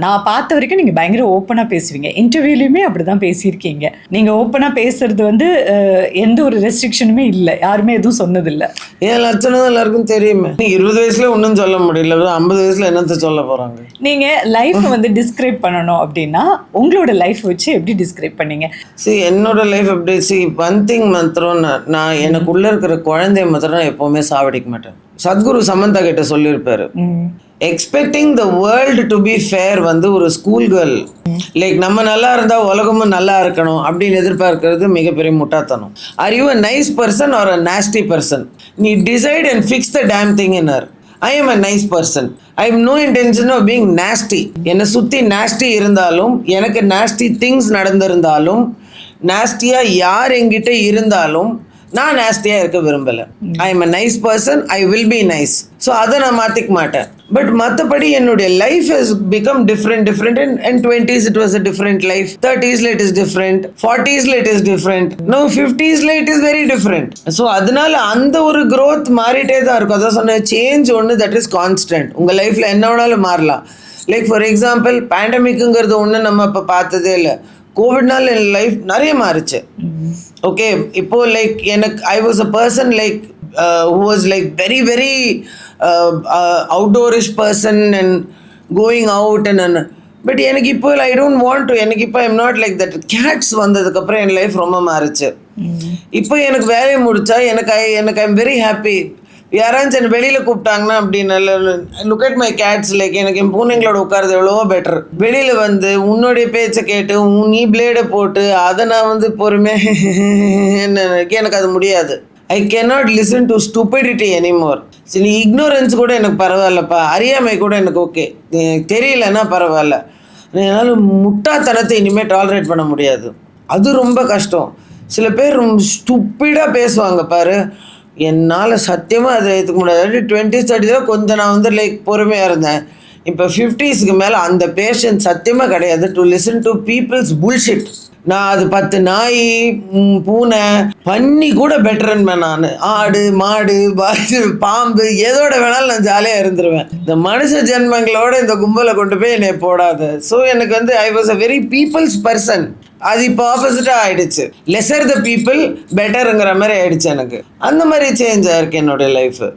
நான் பார்த்த வரைக்கும் நீங்க பயங்கர ஓப்பனா பேசுவீங்க. இன்டர்வியூலயுமே அப்படிதான் பேசியிருக்கீங்க. நீங்க ஓப்பனா பேசுறது வந்து எந்த ஒரு ரெஸ்ட்ரிக்ஷனுமே இல்ல. யாருமே எதுவும் சொன்னதில்ல. என் லட்சணம் எல்லாருக்கும் தெரியுமே. 20 வயசுல ஒன்றும் சொல்ல முடியல. 50 வயசுல என்னத்த சொல்ல போறாங்க? நீங்க லைஃப் வந்து டிஸ்கிரைப் பண்ணணும் அப்படின்னா உங்களோட லைஃப் வச்சு எப்படி டிஸ்கிரைப் பண்ணீங்க? என்னோட லைஃப் எப்படி ஒன் திங் மாத்திரம் நான் எனக்குள்ள இருக்கிற குழந்தைய மாத்திரம் நான் எப்பவுமே சாவடிக்க மாட்டேன். சத்குரு சமந்தா கிட்ட சொல்லியிருப்பாரு, expecting the world to be fair வந்து ஒரு ஸ்கூல் கேர்ள் லைக் நம்ம நல்லா இருந்தா உலகமும் நல்லா இருக்கணும் அப்படின்னு எதிர்பார்க்கறது மிகப்பெரிய முட்டாத்தனம். Are you a nice person or a nasty person? நீ decide and fix the damn thing in her. I am a nice person. I have no intention of being nasty. என்னை சுற்றி நாஸ்டி இருந்தாலும், எனக்கு நாஸ்டி திங்ஸ் நடந்திருந்தாலும், நாஸ்டியாக யார் என்கிட்ட இருந்தாலும் நான் நாஸ்டியாக இருக்க விரும்பலை. I am a nice person, I will be nice. So அதை நான் மாற்றிக்க மாட்டேன். பட் மற்றபடி என்னுடைய life has become different and 20s it was a different life, 30s it is different, 40s it is different, now 50s it is very different. So அதனால அந்த ஒரு growth மாறிட்டே தான் இருக்கும். அதான் சொன்ன சேஞ்ச் ஒன்று தட் இஸ் கான்ஸ்டன்ட். உங்கள் லைஃப்பில் என்ன வேணாலும் மாறலாம். லைக் ஃபார் எக்ஸாம்பிள் பேண்டமிக்குங்கிறது ஒன்று நம்ம இப்போ பார்த்ததே இல்லை. கோவிட்னால என் லைஃப் நிறைய மாறிச்சு. ஓகே, இப்போ லைக் எனக்கு ஐ was a person like who was like very very outdoorish person and going out and but எனக்கு இப்போ ஐ டோன்ட் வாண்ட் டு. எனக்கு இப்போ I'm not like that. Cats வந்ததுக்கப்புறம் என் லைஃப் ரொம்ப மாறிச்சு. இப்போ எனக்கு வேலையை முடிச்சா எனக்கு ஐம் வெரி ஹாப்பி. யாராச்சும் என்னை வெளியில் கூப்பிட்டாங்கன்னா அப்படின்னு look at my cats like எனக்கு என் பூனைங்களோட உட்காருது எவ்வளவோ பெட்டர். வெளியில் வந்து உன்னுடைய பேச்சை கேட்டு நீ பிளேடை போட்டு அதை நான் வந்து பொறுமையாக எனக்கு அது முடியாது. I cannot listen to stupidity anymore. சரி, இக்னோரன்ஸ் கூட எனக்கு பரவாயில்லப்பா, அறியாமை கூட எனக்கு ஓகே, தெரியலன்னா பரவாயில்ல. என்னால் முட்டாத்தனத்தை இனிமேல் டாலரேட் பண்ண முடியாது. அது ரொம்ப கஷ்டம். சில பேர் ரொம்ப ஸ்டூப்பிடாக பேசுவாங்க பாரு, என்னால் சத்தியமாக அதை ஏற்றுக்க முடியாது. 20s 30s கொஞ்சம் நான் வந்து லைக் பொறுமையாக இருந்தேன். இப்போ 50ஸ்க்கு மேலே அந்த பேஷன்ஸ் சத்தியமாக கிடையாது to listen to peoples bullshit. நான் அது 10 நாய் பூனை பன்னி கூட பெட்டர்ன்பேன். நான் ஆடு மாடு பாம்பு எதோட வேணாலும் நான் ஜாலியாக இருந்துருவேன். இந்த மனுஷ ஜென்மங்களோட இந்த கும்பலை கொண்டு போய் என்னை போடாது. ஸோ எனக்கு வந்து I was a very peoples person. அது இப்போ ஆப்போசிட்டாக ஆகிடுச்சு. லெசர் த பீப்புள் பெட்டருங்கிற மாதிரி ஆயிடுச்சு. எனக்கு அந்த மாதிரி சேஞ்ச் ஆயிருக்கு என்னுடைய லைஃப்.